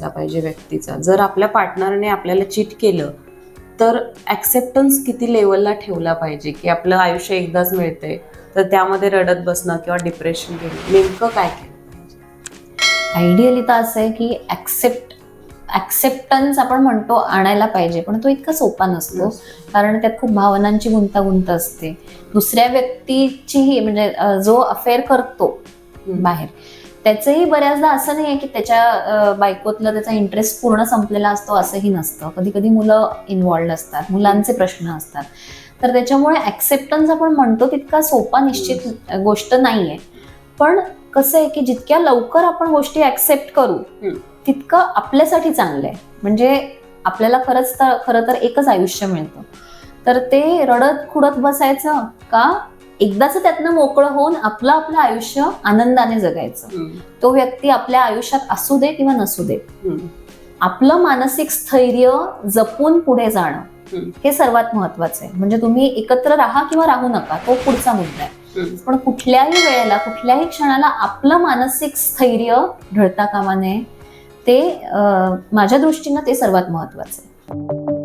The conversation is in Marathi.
पाहिजे व्यक्तीचा. जर आपल्या पार्टनरने आपल्याला चीट केलं तर ऍक्सेप्टन्स किती लेवलला ठेवला पाहिजे की आपलं आयुष्य एकदाच मिळतंय तर त्यामध्ये रडत बसणं किंवा डिप्रेशन घेणं, नेमकं काय केलं पाहिजे? आयडियली तर असं आहे की ऍक्सेप्टन्स आपण म्हणतो आणायला पाहिजे, पण तो इतका सोपा नसतो. कारण त्यात खूप भावनांची गुंतागुंत असते. दुसऱ्या व्यक्तीचीही म्हणजे जो अफेअर करतो बाहेर, त्याचंही बऱ्याचदा असं नाही आहे की त्याच्या बायकोतलं त्याचा इंटरेस्ट पूर्ण संपलेला असतो असंही नसतं. कधी कधी मुलं इन्व्हॉल्ड असतात, मुलांचे प्रश्न असतात. तर त्याच्यामुळे ऍक्सेप्टन्स आपण म्हणतो तितका सोपा निश्चित गोष्ट नाहीये. पण कसं आहे की जितक्या लवकर आपण गोष्टी ऍक्सेप्ट करू तितकं आपल्यासाठी चांगलं आहे. म्हणजे आपल्याला खरं तर एकच आयुष्य मिळतं, तर ते रडत खुडत बसायचं का एकदाच त्यातनं मोकळं होऊन आपलं आयुष्य आनंदाने जगायचं. तो व्यक्ती आपल्या आयुष्यात असू दे किंवा नसू दे, आपलं मानसिक स्थैर्य जपून पुढे जाणं हे सर्वात महत्वाचं आहे. म्हणजे तुम्ही एकत्र राहा किंवा राहू नका, तो पुढचा मुद्दा आहे. पण कुठल्याही वेळेला कुठल्याही क्षणाला आपलं मानसिक स्थैर्य ढळता कामा नये. ते माझ्या दृष्टीनं ते सर्वात महत्वाचं आहे.